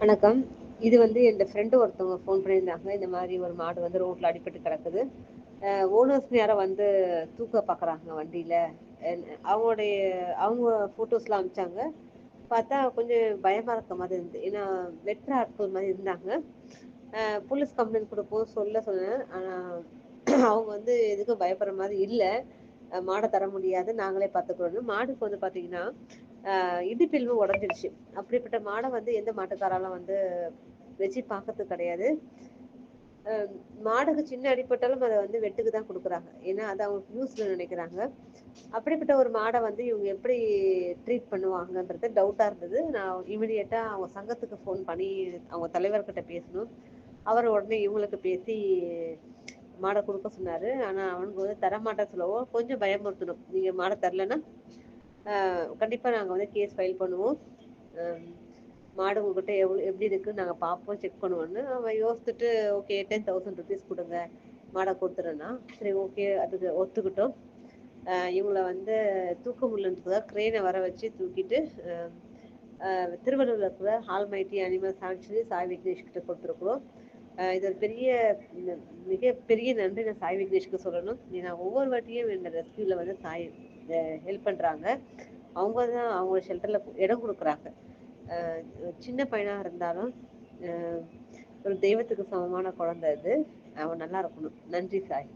வணக்கம். இது வந்து என் ஃப்ரெண்டு ஒருத்தவங்க ஃபோன் பண்ணியிருந்தாங்க. இந்த மாதிரி ஒரு மாடு வந்து ரோட்ல அடிபட்டு கிடக்குது. ஓனர்ஸ் யாரோ வந்து தூக்க பார்க்குறாங்க வண்டியில. அவங்களுடைய அவங்க ஃபோட்டோஸ்லாம் அனுப்பிச்சாங்க. பார்த்தா கொஞ்சம் பயமா இருக்க மாதிரி இருந்தது. ஏன்னா வெற்ற ஆட்கள் மாதிரி இருந்தாங்க. போலீஸ் கம்ப்ளைண்ட் கொடுப்போம் சொன்னேன். அவங்க வந்து எதுக்கும் பயப்படுற மாதிரி இல்லை. மாடை தர முடியாது, நாங்களே பார்த்துக்கிறோன்னு. மாடுக்கு வந்து பார்த்தீங்கன்னா இடுப்பெலும்பு உடஞ்சிருச்சு. அப்படிப்பட்ட மாடை வந்து எந்த மாட்டுக்காராலும் வந்து வச்சு பார்க்கறது கிடையாது. மாடுக்கு சின்ன அடிப்பட்டாலும் அதை வந்து வெட்டுக்கு தான் கொடுக்குறாங்க. ஏன்னா அதை அவங்க யூஸ்ல நினைக்கிறாங்க. அப்படிப்பட்ட ஒரு மாடை வந்து இவங்க எப்படி ட்ரீட் பண்ணுவாங்கன்றது டவுட்டா இருந்தது. நான் இமிடியேட்டா அவங்க சங்கத்துக்கு ஃபோன் பண்ணி அவங்க தலைவர்கிட்ட பேசணும். அவர் உடனே இவங்களுக்கு பேசி மாடை கொடுக்க சொன்னாரு. ஆனா அவனுக்கு வந்து தரமாட்டேன்னு சொல்லவும் கொஞ்சம் பயமுறுத்தணும். நீங்க மாடை தரலன்னா கண்டிப்பா நாங்க வந்து கேஸ் ஃபைல் பண்ணுவோம். மாடு உங்ககிட்ட எப்படி இருக்குன்னு நாங்க பார்ப்போம், செக் பண்ணுவோன்னு. அவன் யோசிச்சுட்டு ஓகே 10,000 ருபீஸ் கொடுங்க, மாடை கொடுத்துறேன்னா சரி ஓகே அதுக்கு ஒத்துக்கிட்டோம். இவங்களை வந்து தூக்க முடியலன்றதுக்காக கிரேனை வர வச்சு தூக்கிட்டு திருவள்ளூர்ல இருக்கிற almighty animal sanctuary Sai Vignesh கிட்ட கொடுத்துருக்குறோம். இது ஒரு மிகப்பெரிய நன்றி நான் சாய் விக்னேஷ்க்கு சொல்லணும். ஏன்னா ஒவ்வொரு வாட்டியும் இந்த ரெஸ்கியூல வந்து சாய் ஹெல்ப் பண்றாங்க. அவங்க தான் அவங்க ஷெல்டர்ல இடம் கொடுக்குறாங்க. சின்ன பையனா இருந்தாலும் ஒரு தெய்வத்துக்கு சமமான குழந்தை அது. அவன் நல்லா இருக்கணும். நன்றி சாய்.